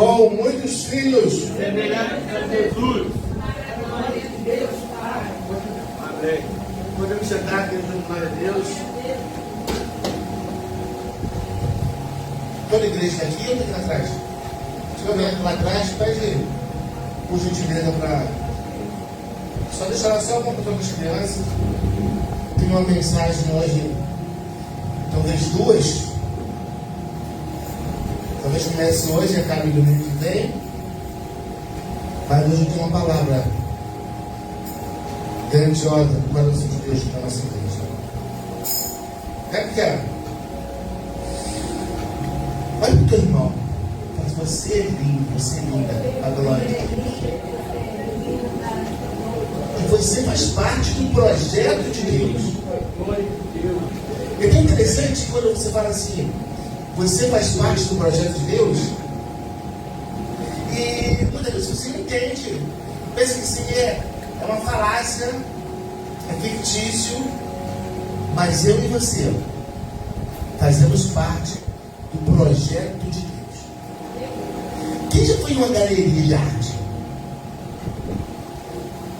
com muitos filhos. Semelhante a Jesus. Amém. Podemos sentar aqui dando glória a Deus. Toda a igreja está aqui ou está aqui atrás? Se eu lá atrás, pede por gentileza para. Só deixar lá só uma para as crianças. Tem uma mensagem hoje, talvez duas. Talvez comece hoje e acabe domingo que vem. Mas hoje tem uma palavra grandiosa para o coração de Deus para a nossa igreja. É pequeno. Olha para o teu irmão. Mas você é lindo, você é linda. A glória de Deus. E você faz parte do projeto de Deus. É tão interessante quando você fala assim, você faz parte do projeto de Deus. E muitas vezes você não entende. Pensa que isso é uma falácia, é fictício. Mas eu e você fazemos parte do projeto de Deus. Quem já foi em uma galeria de arte?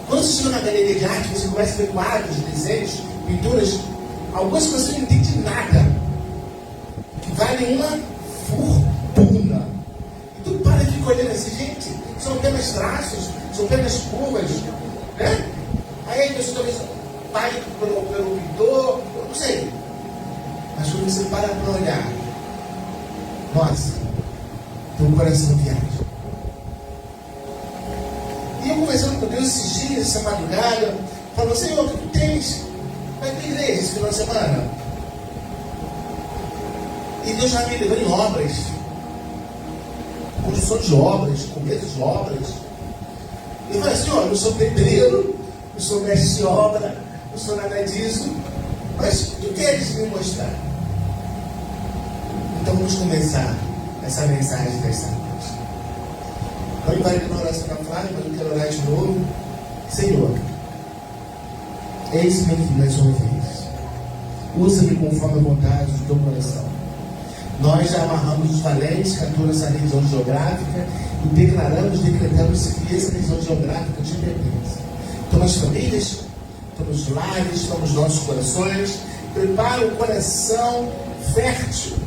Quando você chega na galeria de arte, você começa a ver quadros, desenhos, pinturas, algumas que você não entende nada, que valem uma fortuna. E tu para e fica olhando assim, gente, são apenas traços, são apenas curvas, né? Aí a pessoa talvez pague pelo pintor, eu não sei. Mas quando você para olhar, nossa, teu coração viaja. E eu conversando com Deus esses dias, essa madrugada, falando, Senhor, o que tu tens para a igreja esse final de semana? E Deus já me levou em obras, construção de obras, começo de obras. E eu falei assim, eu não sou pedreiro, não sou mestre de obra, não sou nada disso, mas tu queres me mostrar? Então vamos começar essa mensagem dessa noite. Eu invadi na oração da Flávia, mas eu quero orar de novo. Senhor, eis meu filho mais uma vez. Usa-me conforme a vontade do teu coração. Nós já amarramos os valentes que atuam nessa região geográfica e decretamos que essa região geográfica te pertence. Toma as famílias, toma os lares, toma os nossos corações, prepara o coração fértil,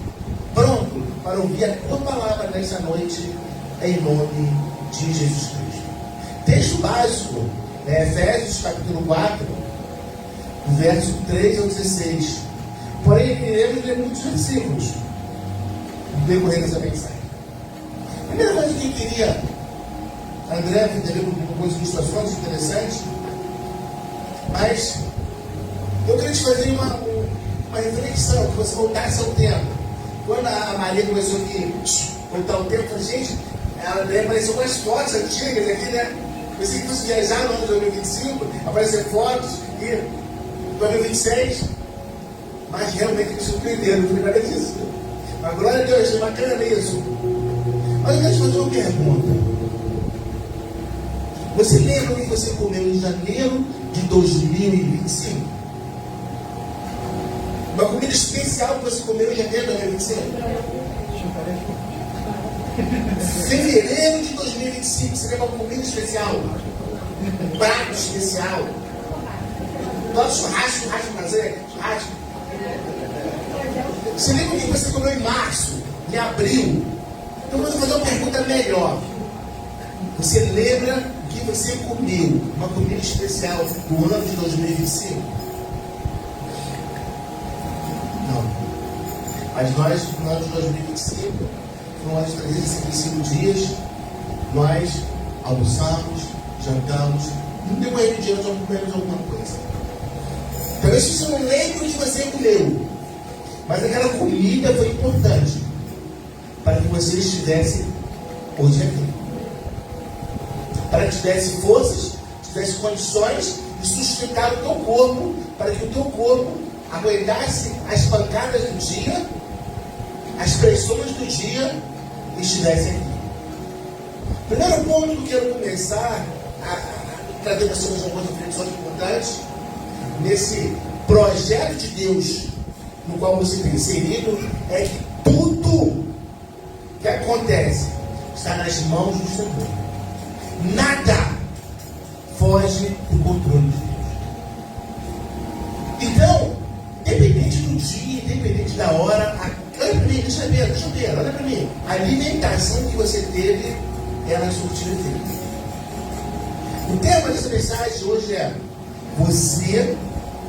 pronto para ouvir a tua palavra nesta noite, em nome de Jesus Cristo. Texto básico, Efésios capítulo 4, verso 3 ao 16. Porém, iremos ler muitos versículos no decorrer dessa mensagem. A primeira coisa que eu queria, André entendeu com algumas ilustrações interessantes, mas eu queria te fazer uma reflexão, que você voltasse ao tempo. Quando a Maria começou aqui voltar ao tempo, eu falei, gente, a André apareceu com as fotos antigas aqui, né? Pensei que fosse viajar no ano de 2025, aparecer fotos e 2026, mas realmente me surpreenderam, não foi nada disso. Mas glória a Deus, é bacana isso. Mas eu quero te fazer uma pergunta. Você lembra o que você comeu em janeiro de 2025? Uma comida especial que você comeu em janeiro de 2025? Fevereiro de 2025, você lembra uma comida especial? Um prato especial? Todo churrasco, churrasco. Você lembra o que você comeu em março, em abril? Então eu vou fazer uma pergunta melhor. Você lembra o que você comeu, uma comida especial no ano de 2025? Não. Mas nós, no ano de 2025, no ano de 365 dias, nós almoçamos, jantamos, no decorrer do dia nós comemos alguma coisa. Talvez você não lembre o que você comeu, mas aquela comida foi importante para que você estivesse hoje aqui. Para que tivesse forças, tivesse condições de sustentar o teu corpo, para que o teu corpo aguentasse as pancadas do dia, as pressões do dia e estivesse aqui. Primeiro ponto que eu quero começar a trazer para vocês algumas reflexões importantes nesse projeto de Deus no qual você tem inserido, é que tudo que acontece, está nas mãos do Senhor. Nada foge do controle de Deus. Então, independente do dia, independente da hora, olha para mim, deixa eu ver, olha para mim. A alimentação que você teve, ela surtiu efeito. O tema dessa mensagem de hoje é: você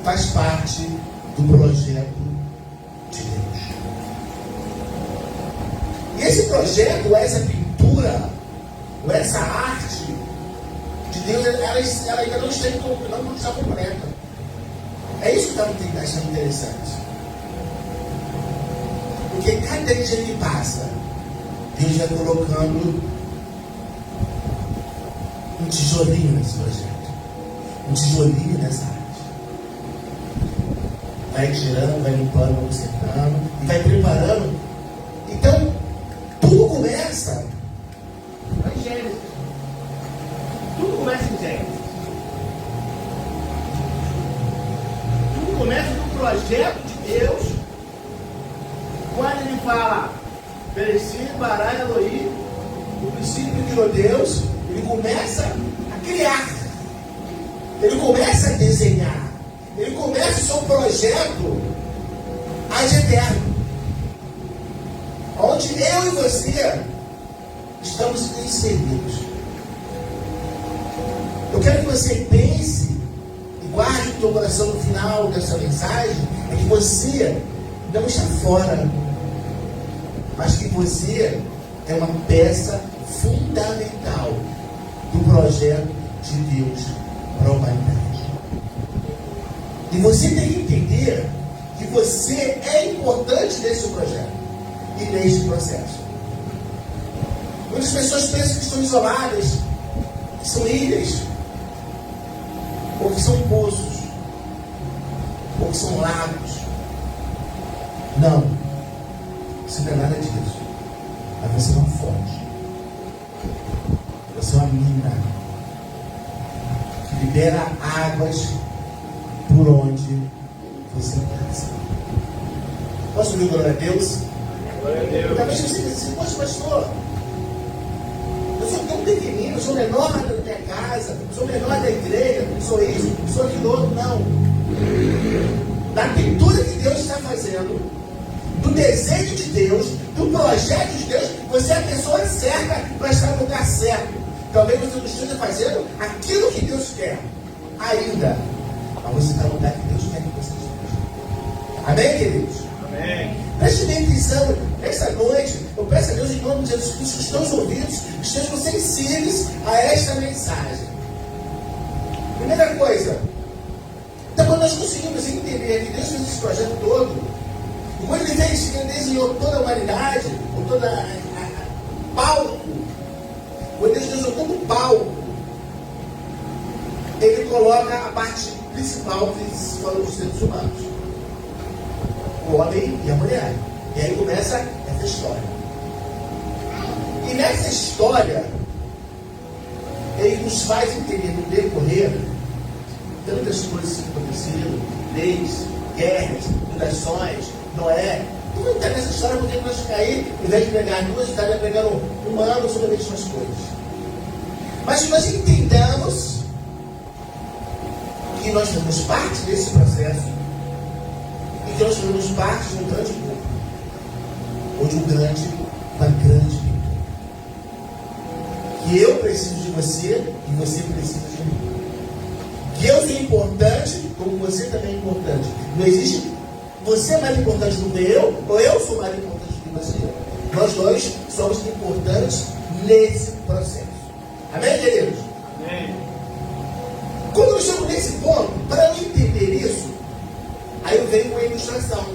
faz parte do projeto de Deus. E esse projeto, ou essa pintura, ou essa arte de Deus, ela ainda não está completa. É isso que está achando interessante. Porque cada dia que passa, Deus vai colocando um tijolinho nesse projeto, um tijolinho nessa arte. Vai tirando, vai limpando, vai consertando, e vai preparando. Então, tudo começa em Gênesis. Tudo começa em Gênesis. Tudo começa no projeto de Deus. Quando ele fala, Bereshit bara Elohim, no princípio criou Deus, ele começa a criar. Ele começa a desenhar. Ele começa o seu projeto ad eterno. Onde eu e você estamos inseridos. Eu quero que você pense e guarde no seu coração no final dessa mensagem, é que você não está fora, mas que você é uma peça fundamental do projeto de Deus para a humanidade. E você tem que entender que você é importante nesse projeto e nesse processo. Muitas pessoas pensam que estão isoladas, que são ilhas, ou que são poços, ou que são lagos. Não, isso não é nada disso. Mas você é uma fonte. Você é uma mina que libera águas por onde você passa. Posso ouvir glória a Deus? Glória a Deus. Talvez você pense, poxa, pastor, eu sou tão pequenino, eu sou menor da minha casa, eu sou menor da igreja, sou isso, sou aquilo outro. Não. Da pintura que Deus está fazendo, do desejo de Deus, do projeto de Deus, você é a pessoa certa para estar no lugar certo. Talvez você não esteja fazendo aquilo que Deus quer ainda, mas você está no lugar que Deus quer que você esteja. Amém, queridos? Amém. Preste bem atenção, nessa noite, eu peço a Deus em nome de Jesus Cristo que os teus ouvidos estejam sensíveis a esta mensagem. Primeira coisa, então quando nós conseguimos entender que Deus fez esse projeto todo, e quando Ele fez, Ele desenhou toda a humanidade, ou toda a palco, quando Deus desenhou todo o palco, Ele coloca a parte principal que foram os seres humanos. O homem e a mulher. E aí começa essa história. E nessa história, ele nos faz entender no decorrer tantas coisas que aconteceram, leis, guerras, inundações, Noé. Tudo está nessa história porque nós cair, ao invés de pregar duas, estaria pregando um ano sobre as mesmas coisas. Mas se nós entendamos que nós fazemos parte desse processo, e que nós fazemos parte de um grande povo, ou de uma grande pintura. Que eu preciso de você e você precisa de mim. Que eu sou importante, como você também é importante. Não existe você é mais importante do que eu, ou eu sou mais importante do que você. Nós dois somos importantes nesse processo. Amém, queridos? Amém. Quando eu chego nesse ponto, para eu entender isso, aí eu venho com a ilustração.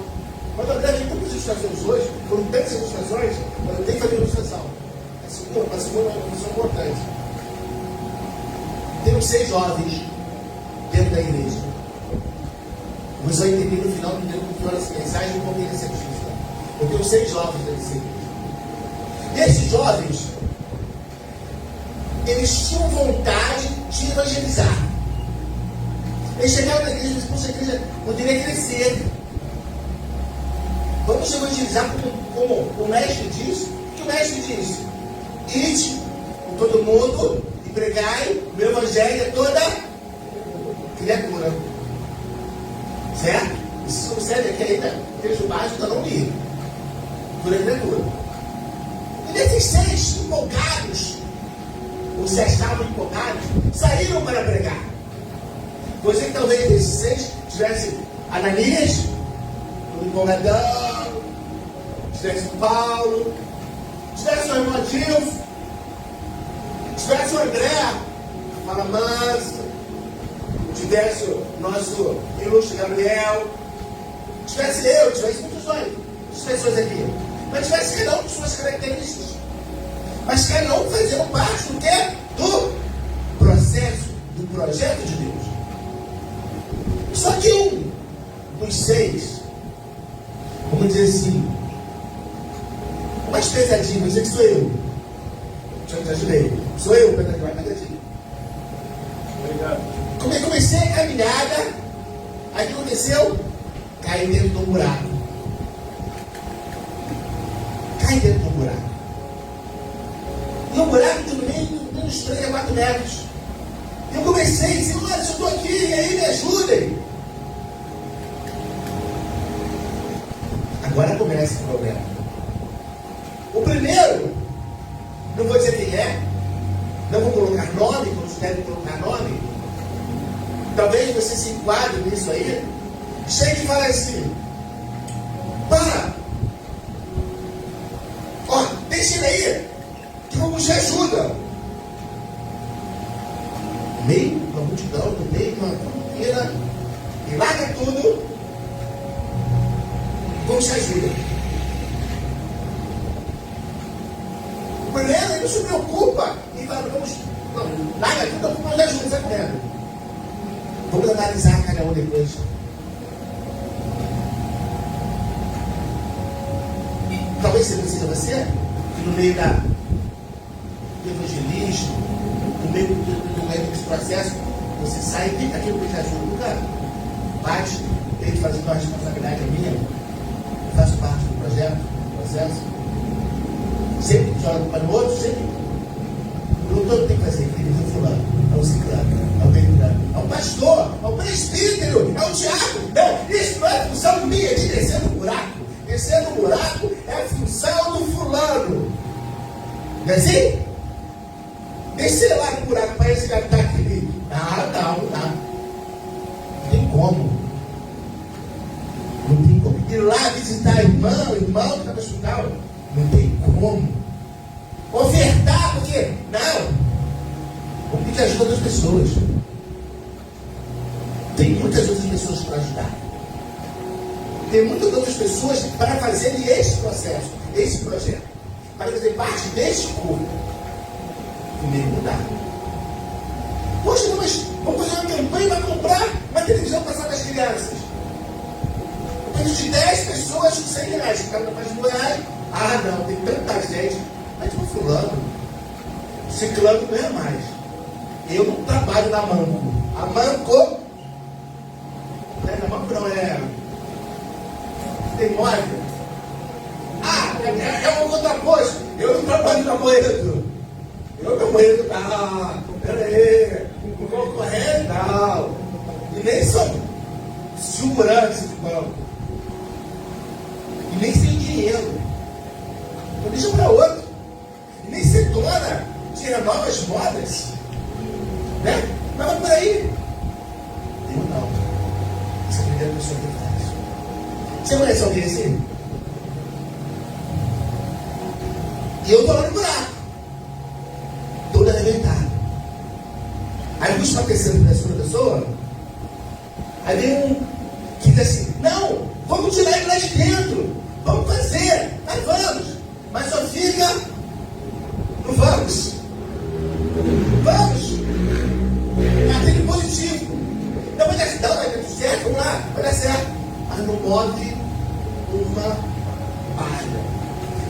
Quando eu gravei tantas ilustrações hoje, foram tantas ilustrações, eu tenho que fazer ilustração. A segunda é uma ilustração importante. Temos 6 jovens dentro da igreja. Vocês vão entender no final do funciona essa mensagem como ele é cientista. Eu tenho 6 jovens dentro dessa igreja. E esses jovens, eles tinham vontade de evangelizar. Eles chegaram na igreja e disseram, poxa, a igreja poderia crescer. Vamos evangelizar como o mestre diz. O que o mestre diz? ide com todo mundo e pregai o meu evangelho a toda criatura. Certo? Isso sucede aqui ainda, texto básico, eu não li. Toda criatura. E desses 6 empolgados, ou se achavam empolgados, saíram para pregar. Você que talvez desses 6 tivesse Ananias, um empolgadão, tivesse Paulo, tivesse o irmão Adilfo, tivesse o André, fala manso, tivesse o nosso ilustre Gabriel, tivesse eu, tivesse muitas pessoas aqui, mas tivesse cada um com suas características, mas cada um fazendo parte do quê? Do processo, do projeto de Deus. Só que um dos 6, vamos dizer assim, o mais pesadinho, vou dizer que sou eu. Já te ajudei. Sou eu, pesadinho. Comecei a caminhada, aí o que aconteceu? Caí dentro de um buraco. Caí dentro de um buraco. E um buraco de uns 3 a 4 metros. E eu comecei a dizer, olha, eu estou aqui, e aí me ajudem. Agora começa o problema. O primeiro, não vou dizer quem é, não vou colocar nome, como se deve colocar nome. Talvez você se enquadre nisso aí. Chega e fala assim: para! Ó, deixa ele aí, que eu vou buscar ajuda. No meio de uma multidão, no meio de uma fila, e larga tudo, vamos te ajuda. O primeiro, ele não se preocupa e fala, não, larga tudo, vamos te ajuda, sabe mesmo? Vamos analisar cada um depois. Talvez seja você, que no meio do evangelismo, no meio desse processo, você sai e fica aquilo que te ajuda. Nunca bate, tem que fazer uma responsabilidade minha, faço parte do projeto, do processo. Sempre que joga para o outro, sempre. O doutor tem que fazer, tem que fazer o fulano, é o ciclano, é o peitulano, é o pastor, é o presbítero, é o diabo. Não, isso não é função minha de descer no buraco. Descer no buraco é a função do fulano. Não é assim? Descer lá no buraco para esse cara que está aqui. Não dá. Não tem como. Não tem como. Ir lá visitar irmão que está no hospital. Não tem como. Ofertar, porque não. Vamos pedir ajuda das pessoas. Tem muitas outras pessoas para ajudar. Tem muitas outras pessoas para fazerem este processo, este projeto, para fazer parte deste corpo. Primeiro mudar. Poxa, não, mas vamos fazer uma campanha para comprar uma televisão para as crianças. Eu preciso de 10 pessoas com 100 reais. O cara não faz R$1. Ah, não, tem tanta gente. Mas para fulano, ciclano ganha mais. Eu não trabalho na Manco. A Manco, na Manco não é... Tem móvel. Ah, é um contraposto. Eu não trabalho na Moedo. Eu na Moedo, peraí, o concorrente não. E nem sou segurança de banco. E nem sem dinheiro. Então deixa para outro. E nem se dona de novas modas. Né? Mas por aí. Eu não. Essa é a primeira pessoa que faz. Você conhece alguém assim? E eu estou lá no buraco. Todo arrebentado. Aí busca uma terceira pessoa. Aí vem um que diz assim, não, vamos tirar ele lá de dentro. Vamos fazer. Mas vamos. Mas só fica no vamos. Vamos. Aquele positivo. Não vai dar certo, vamos lá, vai dar certo. Mas não move uma palha.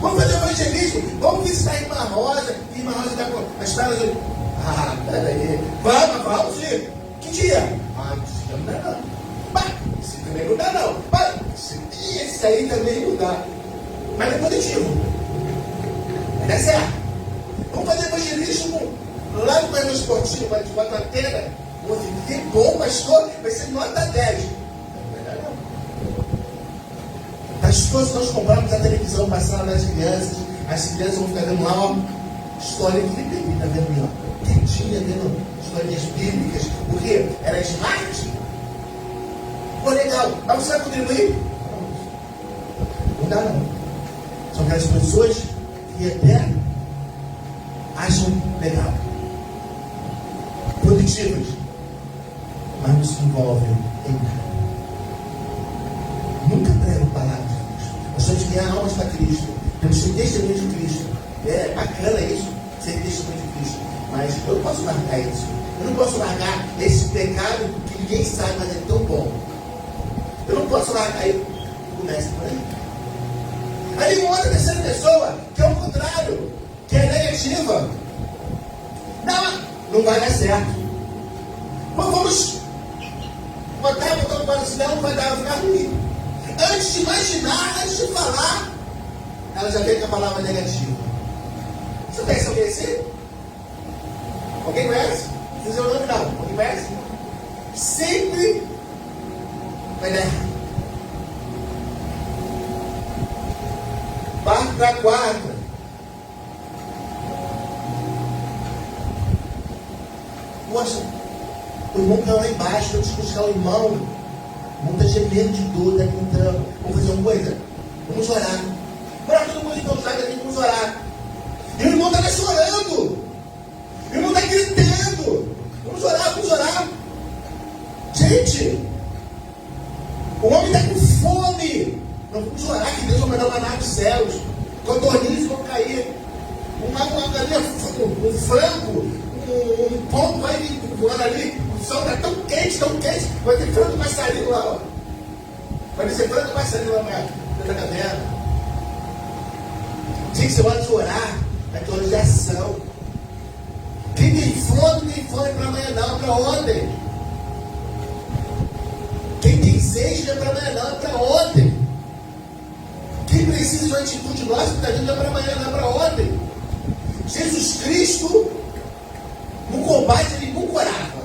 Vamos fazer evangelismo, vamos visitar a Irmã Rosa está com a estrada de... Ah, peraí. Vamos, sim. Que dia? Ah, esse dia não dá não. Bah, esse também não dá não. Bah, esse aí também não dá. Mas é positivo. Vai dar certo. esportivo, vai de bota na tela, você que bom, pastor, vai ser nota 10. Não é não. As coisas nós compramos a televisão, passando nas crianças, as crianças vão ficar vendo lá, ó, história que ele está vendo ali, ó, quietinha, vendo histórias bíblicas, porque era smart. Pô, legal, mas você vai contribuir? Não dá não. São aquelas pessoas que até acham legal, produtivas, mas não se envolvem em nada. Nunca pregam palavras de Cristo. Nós temos que ganhar almas para Cristo. Temos que ter testemunho de Cristo. É bacana isso, ser testemunho de Cristo. Mas eu não posso largar isso. Eu não posso largar esse pecado que ninguém sabe, mas é tão bom. Eu não posso largar ele. Começa por aí. Aí uma outra terceira pessoa, que é o contrário, que é negativa. Não vai dar certo. Mas vamos botar botão para o sinal, não vai dar, vai ficar ruim. Antes de imaginar, antes de falar, ela já vem com a palavra negativa. Você conhece alguém assim? Alguém conhece? Não precisa dizer o nome não. Alguém conhece? Sempre vai dar errado. Parte para a quarta. Poxa, o irmão caiu lá embaixo, vamos buscar o irmão. O irmão está gemendo de dor, está gritando. Vamos fazer uma coisa? Vamos orar. Bora todo mundo então, sai daqui, vamos orar. E o irmão está chorando. O irmão está gritando. Vamos orar, vamos orar. Gente, o homem está com fome. Não vamos orar que Deus vai mandar maná dos céus. Codornizes vão cair. Um frango, um pombo vai voando ali. O sol está tão quente, vai ter frango passarinho lá, ó. Vai descer frango passarinho lá na caverna. Gente, você pode orar, é hora de ação. Quem tem fome para amanhã não, para ontem. Quem tem sede não é para amanhã não, é para ontem. Quem precisa de uma atitude nossa, não é para amanhã não, é para ontem. Jesus Cristo, no combate, ele nunca orava.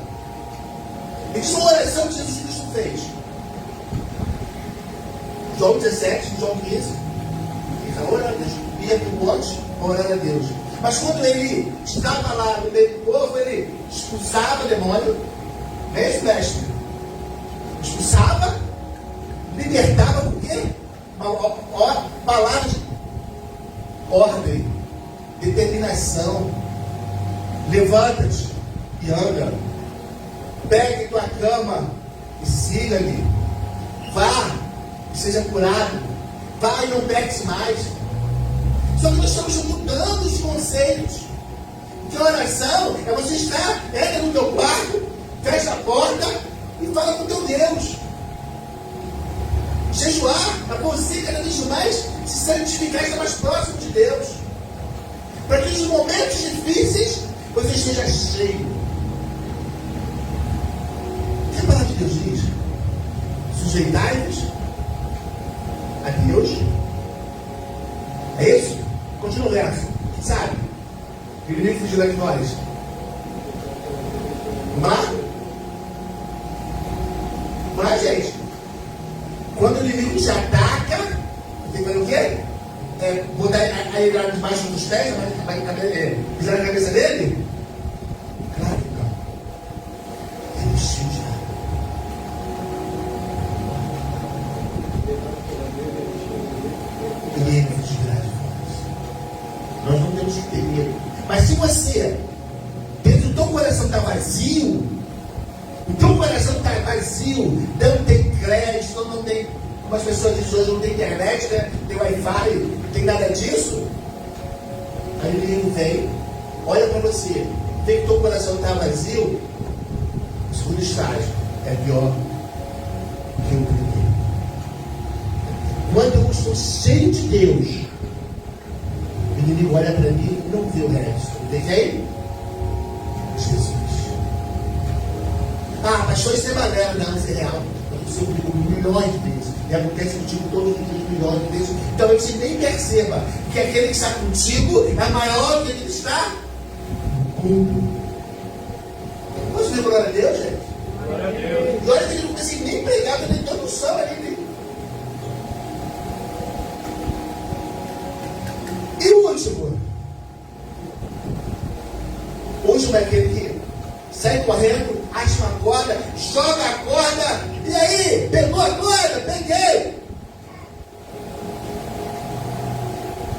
Ele disse uma oração que Jesus Cristo fez. João 17, João 15. Ele estava orando a Deus. Ia para o monte, orando a Deus. Mas quando ele estava lá no meio do povo, ele expulsava o demônio. Mesmo mestre. Expulsava, libertava, por quê? Palavra de ordem, determinação. Levanta-te e anda. Pegue tua cama e siga-me. Vá e seja curado. Vá e não peques mais. Só que nós estamos mudando os conceitos. Que oração é você estar, entra no teu quarto, fecha a porta e fala com o teu Deus. Jejuar é você cada vez mais se santificar e estar mais próximo de Deus. Para que nos momentos difíceis você esteja cheio. O que a palavra de Deus diz? Sujeitai-vos a Deus. É isso? Continua o verso. Sabe? O inimigo fugirá de nós. Vamos lá? Vamos lá, gente. Quando o inimigo te ataca, tem que fazer o quê? Botar ele lá debaixo dos pés, pisar na cabeça dele? Claro que não. Ele é cheio de água. Ele fugirá de nós. Nós não temos que ter medo. Mas se você, dentro do teu coração está vazio, o teu coração está vazio, não tem crédito, não tem, como as pessoas dizem hoje, não tem internet, né? Tem Wi-Fi, não tem nada disso. Aí o inimigo vem, olha para você, vê que o teu coração está vazio, o segundo estágio é pior que o primeiro. Quando eu estou cheio de Deus, o inimigo olha para mim e não vê o resto. Vê quem? Jesus. Ah, mas foi ser maneiro, não, isso é real. Aconteceu comigo milhões de vezes. E acontece contigo todos os dias milhões de vezes. Então você nem perceba que aquele que está contigo é maior do que ele que está no mundo. glória a Deus, gente? Glória a Deus. E olha que ele não conseguiu nem pregar, ele tem noção ali. E o último? O último é aquele que sai correndo, acha uma corda, joga a corda, e aí? Pegou a corda? Peguei!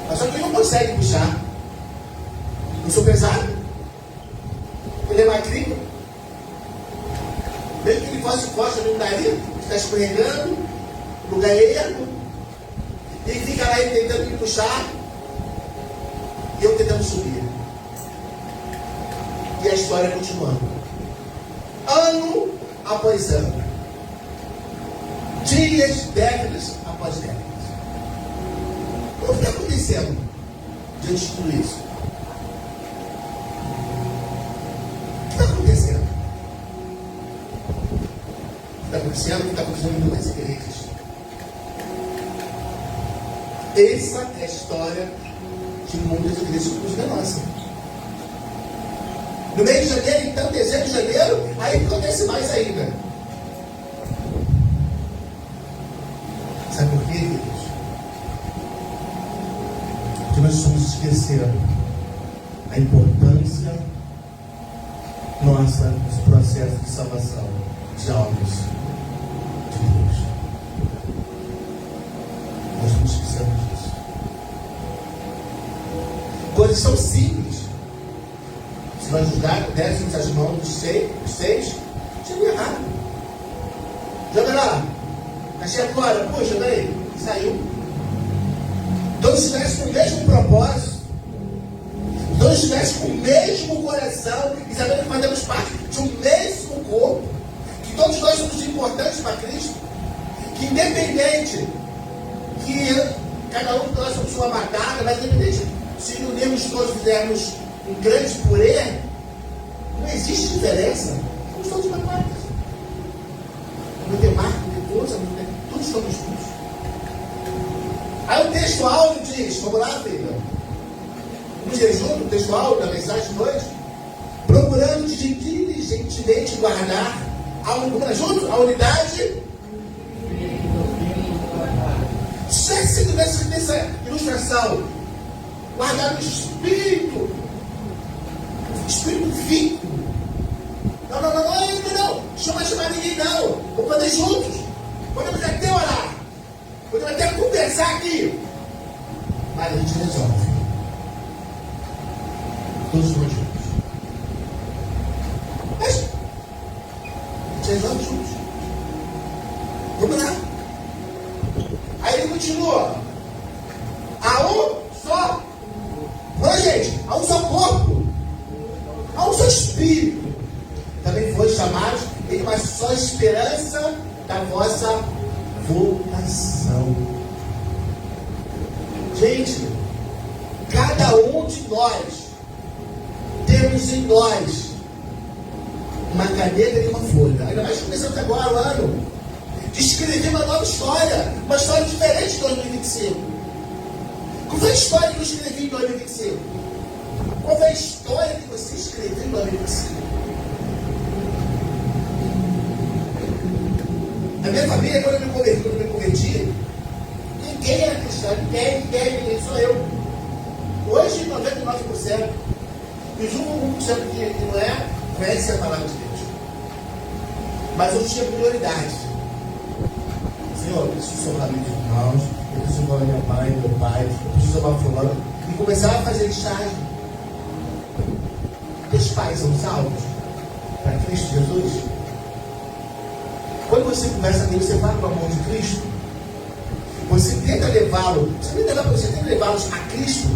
Mas só que ele não consegue puxar. Eu sou pesado. Ele é magrinho. Mesmo que ele fosse forte, ele não daria. Ele está escorregando, lugar erro. E ele fica lá ele tentando me puxar. E eu tentando subir. E a história continuando. Ano após ano. Dias, décadas após décadas. O que está acontecendo diante de tudo isso? O que está acontecendo? O que está acontecendo? O que está acontecendo em muitas igrejas? Essa é a história de muitas igrejas, inclusive a nossa. No mês de janeiro, então, dezembro de janeiro, aí acontece mais ainda. Sabe por quê, queridos? Porque nós estamos esquecendo a importância nossa nesse processo de salvação de almas de Deus. Nós estamos esquecendo disso. Coisas tão simples. Se nós dessemos as mãos dos seis, chegou errado. Joga lá. Achei agora, puxa, daí. Saiu. Todos estivessem com o mesmo propósito. Todos estivessem com o mesmo coração. E sabendo que fazemos parte de um mesmo corpo. Que todos nós somos importantes para Cristo. Que independente que cada um de nós somos uma batalha, mas independente se unirmos todos e fizermos um grande purê, não existe diferença. Somos todos batalhas. Não tem marca, não tem força, não tem. Todos somos juntos. Aí o texto áudio diz, vamos lá, filha. Vamos ler junto o texto áudio da mensagem de hoje. Procurando diligentemente guardar a unidade. Já se tivesse nessa ilustração, guardar o espírito vivo. Não. Chamar ninguém, não. Vamos fazer juntos. Podemos até orar. Podemos até conversar aqui. Mas a gente resolve. Todos nós juntos. Mas a gente resolve juntos. Vamos lá. Aí ele continua. Há um só. Olha, gente, há um só corpo. Há um só espírito. Também foi chamado em uma só esperança da vossa vocação. Gente, cada um de nós temos em nós uma caneta e uma folha. Ainda mais começando agora o ano. De escrever uma nova história. Uma história diferente de 2025. Qual foi a história que eu escrevi em 2025? Qual foi a história que você escreveu em 2025? Na minha família, quando eu me converti, ninguém era cristão, ninguém, só eu. Hoje, 99%. E os 1% que não é, conhece a palavra de Deus. Mas eu tinha prioridade. Senhor, eu preciso salvar meus irmãos, eu preciso salvar minha mãe, meu pai, eu preciso salvar fulano. E começar a fazer listagem. Os pais são salvos para Cristo Jesus? Quando você conversa com ele, você fala do amor de Cristo. Você tenta levá-lo, você tenta levá-los a Cristo.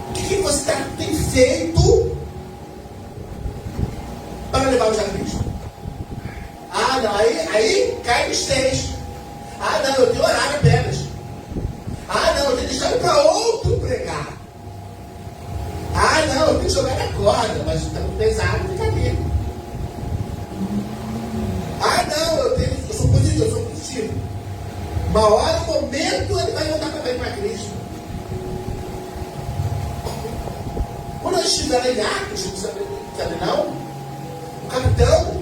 O que você tem feito para levá-los a Cristo? Ah, não, aí cai nos três. Ah, não, eu tenho horário apenas. Ah, não, eu tenho deixado para outro pregar. Ah, não, eu tenho que jogar na corda, mas está muito pesado, fica ali. Ah, não, eu sou positivo. Uma hora, um momento, ele vai voltar também para Cristo. Quando eu estiver em Atos, sabe não? o capitão,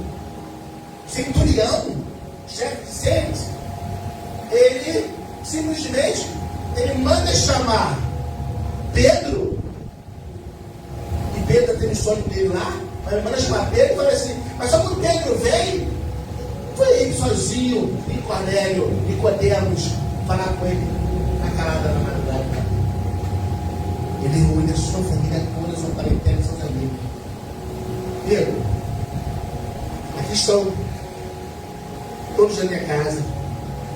o centurião, chefe de serviço, ele simplesmente manda chamar Pedro, e Pedro tem o sonho dele lá, mas ele manda chamar Pedro e fala assim, mas só quando Pedro vem, foi ele sozinho, e Cornélio, Nicodemos, falar com ele na calada na madrugada. Ele reúne a sua família toda, sua parentela e seus amigos. Pedro, aqui estão todos da minha casa,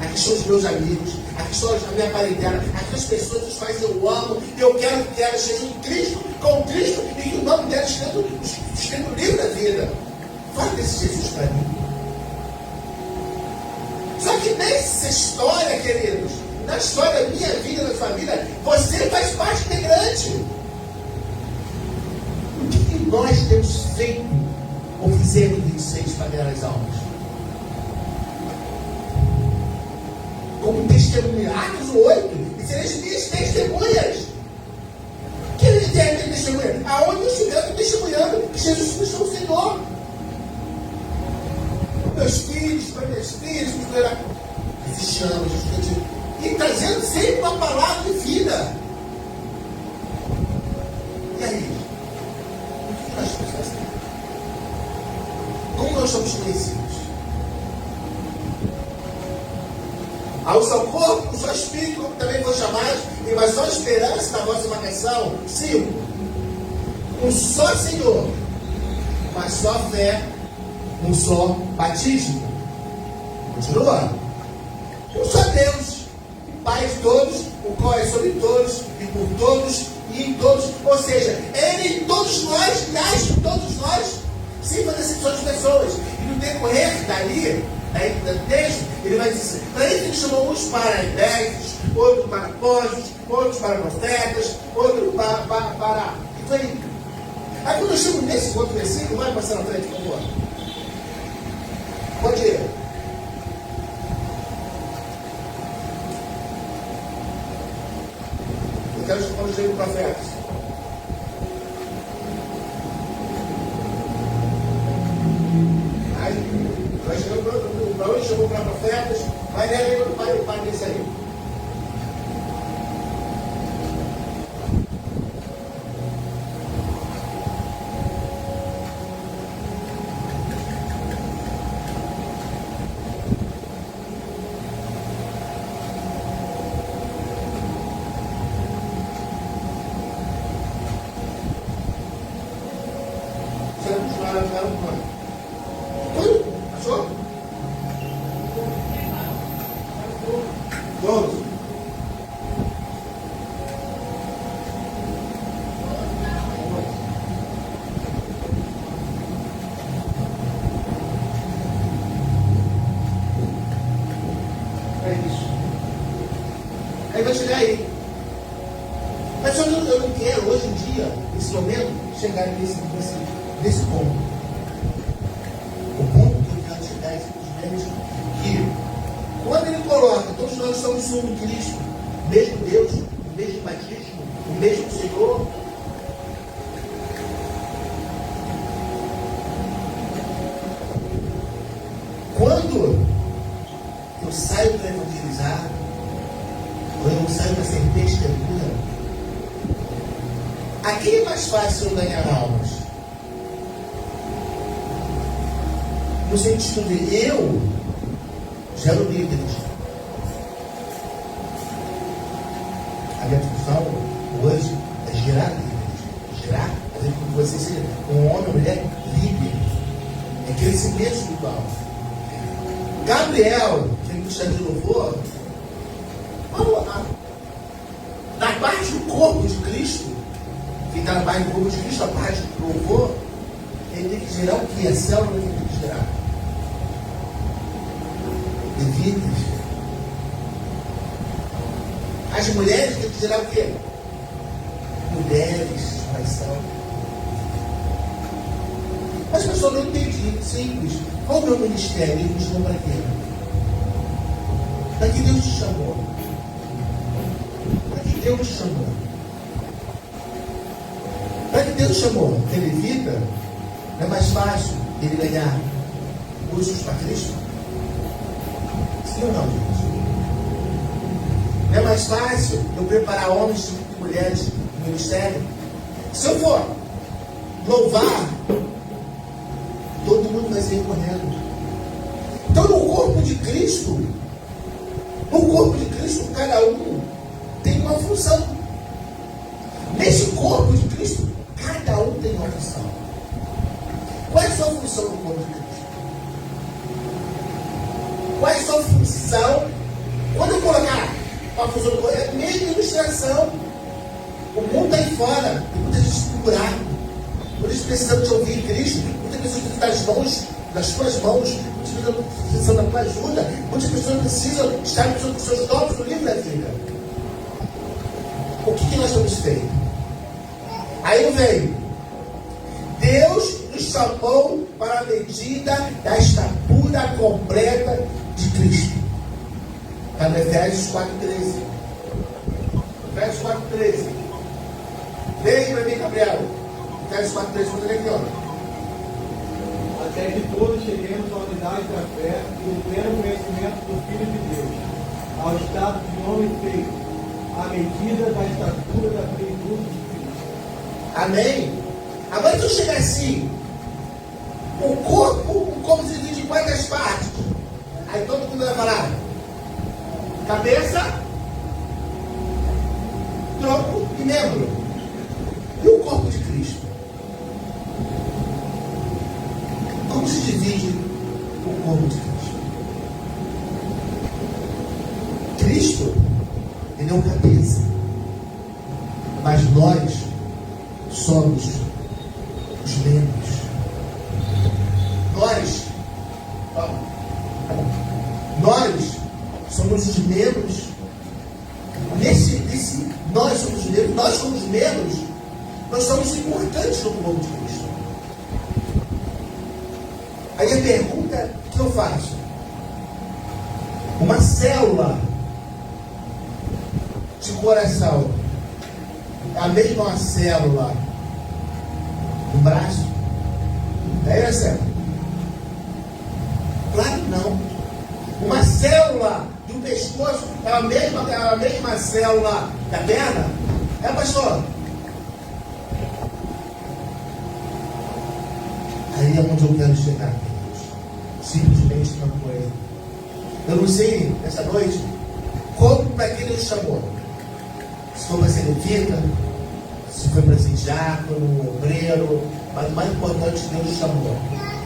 aqui estão os meus amigos, aqui estão a minha parentela, aqui as pessoas os quais eu amo, e eu quero que elas estejam em Cristo, com Cristo, e que o nome delas esteja no livro da vida. Fala desse Jesus para mim. Só que nessa história, queridos, na história da minha vida, da sua vida, você faz parte integrante. O que nós temos feito ou fizemos em 26 para ganhar as almas? Como testemunha, Atos 8, e sereis minhas testemunhas. Que ele tem a testemunha? Aonde eu estiver testemunhando que Jesus Cristo é o Senhor. Meus filhos, para meus filhos, existamos, e trazendo sempre uma palavra de vida. E aí? O que nós estamos fazendo? Como nós somos conhecidos? Ao seu corpo, o seu espírito, como também foi chamado, e uma só esperança na vossa marcação. 5. Um só Senhor, uma só fé, um só batismo. Continua. Um só Deus, Pai de todos, o qual é sobre todos, e por todos, e em todos. Ou seja, Ele em todos nós, nasce em todos nós, sem fazer exceção de pessoas. E no decorrer dali, do texto, ele vai dizer, para isso ele chamou uns para mestres, outros para apóstolos, outros para profetas, outros para... Então, aí quando eu chego nesse outro versículo, vai passar na frente, por favor. Pode ir. Eu quero que quando chego profetas. Aí, vai chegando para onde chegou para profetas, vai ler o pai desse aí. Você vai continuar a ficar no plano. Achou? 12. É isso. Aí vai chegar aí. Mas eu não quero, hoje em dia, nesse momento, chegar nesse ponto. O ponto que eu quero chegar é simplesmente que, quando ele coloca, todos nós somos um em Cristo, o mesmo Deus, o mesmo batismo, o mesmo Senhor. Quando eu saio para evangelizar, quando eu saio para ser testemunha, aqui é mais fácil eu ganhar almas. No sentido de eu gero líderes. A minha função hoje é gerar líderes. Gerar, fazer com que você seja um homem ou mulher líder. É crescimento espiritual. Gabriel, que ele está de louvor, vamos lá. Na parte do corpo de Cristo, que está na parte do corpo de Cristo, a parte do louvor, ele tem que gerar o que? A célula tem que gerar. Levitas. As mulheres têm que gerar o quê? Mulheres, traição. As pessoas não entendem, simples. Qual é o meu ministério? Ele me chamou para quê? Para que Deus te chamou? Para que Deus te chamou? Para que Deus te chamou? Ter levita é mais fácil. ele ganhar músicos para Cristo? Sim ou não, gente? Não é mais fácil eu preparar homens e mulheres no ministério? Se eu for louvar, todo mundo vai sair correndo. Então, no corpo de Cristo, cada um tem uma função. Nesse corpo de Cristo, cada um tem uma função. Qual é a sua função no corpo de Cristo? Qual é a sua função? Quando eu colocar a função do corpo, é a mesma ilustração. O mundo está aí fora, tem muita gente no buraco. Muitas pessoas precisam te ouvir em Cristo, muitas pessoas precisam das suas mãos, muitas pessoas precisam da tua ajuda, muitas pessoas precisam estar com os seus dons no livro da vida. O que nós temos feito? Aí eu venho. Deus nos chamou para a medida da estatura completa de Cristo. Está no Efésios 4,13. Efésios 4,13. Leia para mim, Gabriel. Efésios 4,13, vou ler aqui, ó. Até que todos cheguemos à unidade da fé e no pleno conhecimento do Filho de Deus, ao estado de homem feito, à medida da estatura da plenitude de Cristo. Amém? Agora, se eu chegar assim, o corpo se divide em quantas partes? Aí todo mundo vai falar: cabeça, tronco e membro. E o corpo de Cristo? Como se divide o corpo de Cristo? Cristo, ele é o cabeça. Mas nós somos os membros. Nós somos os membros. Nós somos membros. Nós somos importantes no corpo de Cristo. Aí a pergunta que eu faço: uma célula de coração é a mesma célula do braço? É essa? Claro que não. Uma célula do pescoço é a mesma célula da perna? É, pastor? Aí é onde eu quero chegar. Simplesmente uma coisa. Eu não sei, nessa noite, como para que Deus chamou. Se foi para ser levita, se foi para ser diácono, obreiro, mas o mais importante, Deus chamou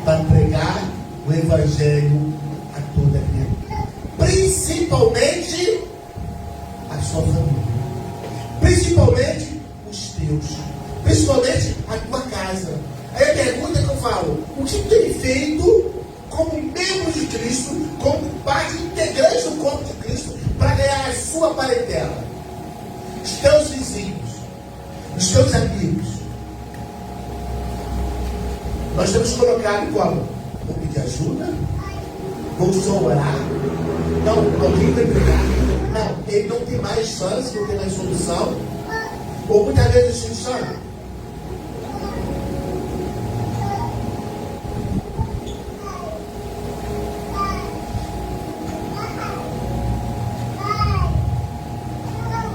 para pregar o Evangelho a toda a criatura. Principalmente a sua família. Principalmente os teus. Principalmente a tua casa. Aí a pergunta que eu falo: o que tem feito como membro de Cristo, como parte integrante do corpo de Cristo, para ganhar a sua parentela? Os teus vizinhos, os teus amigos. Nós temos colocado como? Vou pedir ajuda? Vou só orar? Não, alguém vai brigar. Não, ele não tem mais chance, não tem mais solução. Ou muitas vezes a gente chama.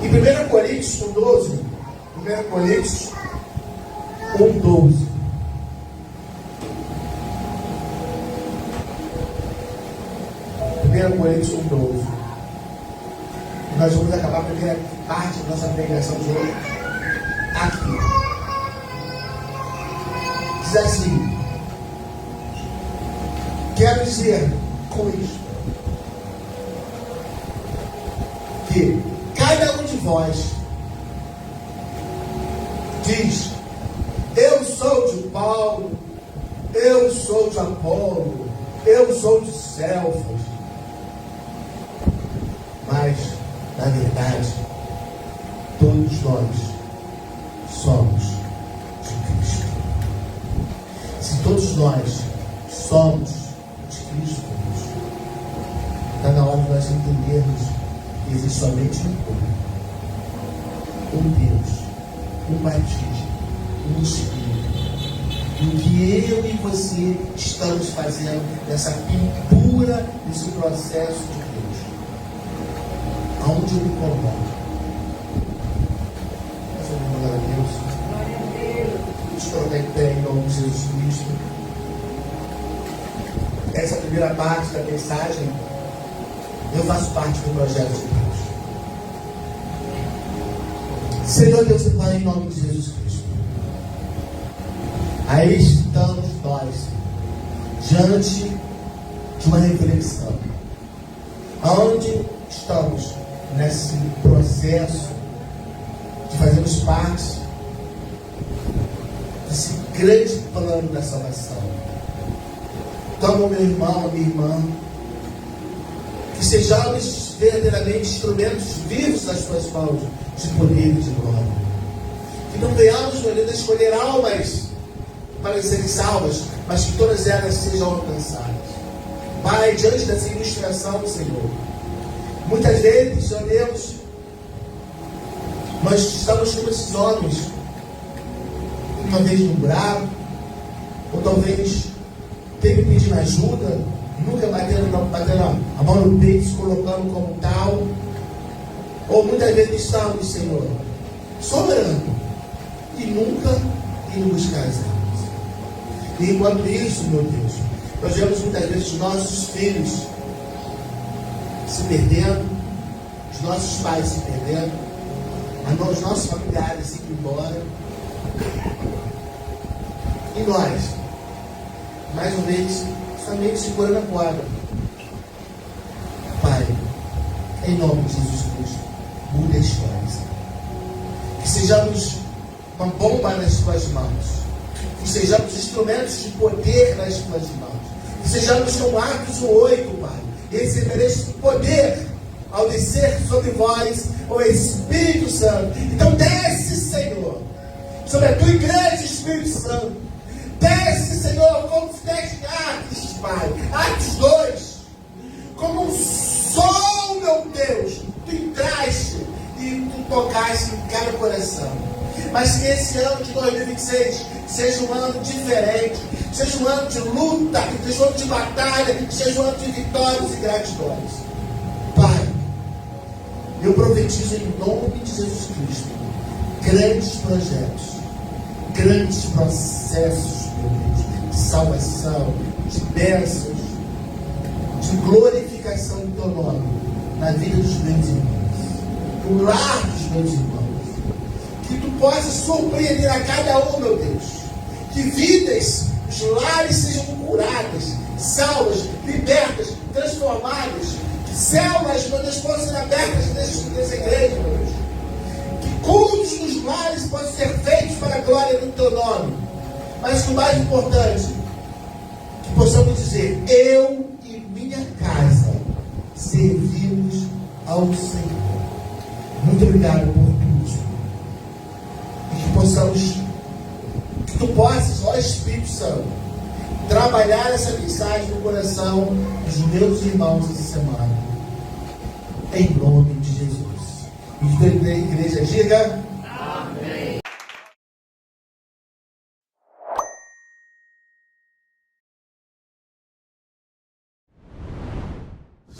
Em 1 Coríntios 1,12, 1 Coríntios 1,12. Coríntios 1,12. Nós vamos acabar a primeira parte da nossa pregação de hoje aqui. Diz assim: quero dizer com isso que cada um de vós diz: eu sou de Paulo, eu sou de Apolo, eu sou de Cefas. Mas, na verdade, todos nós somos de Cristo. Se todos nós somos de Cristo, está na hora de nós entendermos que existe somente um corpo, um Deus, um batismo, um Espírito. do que eu e você estamos fazendo nessa pintura, nesse processo de Deus. Aonde eu me coloco? Glória a Deus. Estou em pé em nome de Jesus Cristo. Essa primeira parte da mensagem, eu faço parte do projeto de Deus. Senhor Deus e Pai, em nome de Jesus Cristo, aí estamos nós, diante de uma reflexão, onde estamos nesse processo de fazermos parte desse grande plano da salvação. Toma, meu irmão, a minha irmã, que sejamos verdadeiramente instrumentos vivos nas tuas mãos de poder e de glória. Que não venhamos, meu Deus, a escolher almas para serem salvas, mas que todas elas sejam alcançadas. Pai, diante dessa ilustração, Senhor, muitas vezes, ó Deus, nós estamos como esses homens, uma vez num bravo, ou talvez teve pedindo ajuda, nunca batendo a mão no peito, se colocando como tal, ou muitas vezes estamos, Senhor, sobrando e nunca indo buscar as armas. E enquanto isso, meu Deus, nós vemos muitas vezes os nossos filhos se perdendo, os nossos pais se perdendo, os nossos familiares indo embora, e nós, mais uma vez, somente segurando a corda. Pai, em nome de Jesus Cristo, muda a história. Que sejamos uma bomba nas tuas mãos. Que sejamos instrumentos de poder nas tuas mãos. Que sejamos como Atos 8, Pai. E recebereis poder ao descer sobre vós o Espírito Santo. Então desce, Senhor, sobre a tua igreja, Espírito Santo. Desce, Senhor, como fizeste em Atos, Pai. Atos 2. Como um som, meu Deus, tu entraste e tu tocaste em cada coração. Mas que esse ano de 2026 seja um ano diferente, seja um ano de luta, seja um ano de batalha, seja um ano de vitórias e gratidões. Pai, eu profetizo em nome de Jesus Cristo grandes projetos, grandes processos, meu Deus, de salvação, de bênçãos, de glorificação do teu nome na vida dos meus irmãos, no lar dos meus irmãos. Que tu possas surpreender a cada um, meu Deus. Que vidas, os lares sejam curadas, salvas, libertas, transformadas. Que células, meu Deus, possam ser abertas nessa igreja, meu Deus. Que cultos nos lares possam ser feitos para a glória do teu nome. Mas o mais importante, que possamos dizer: eu e minha casa servimos ao Senhor. Muito obrigado por tudo. Que tu possas, ó Espírito Santo, trabalhar essa mensagem no coração dos meus irmãos essa semana. Em nome de Jesus. E toda a igreja diga: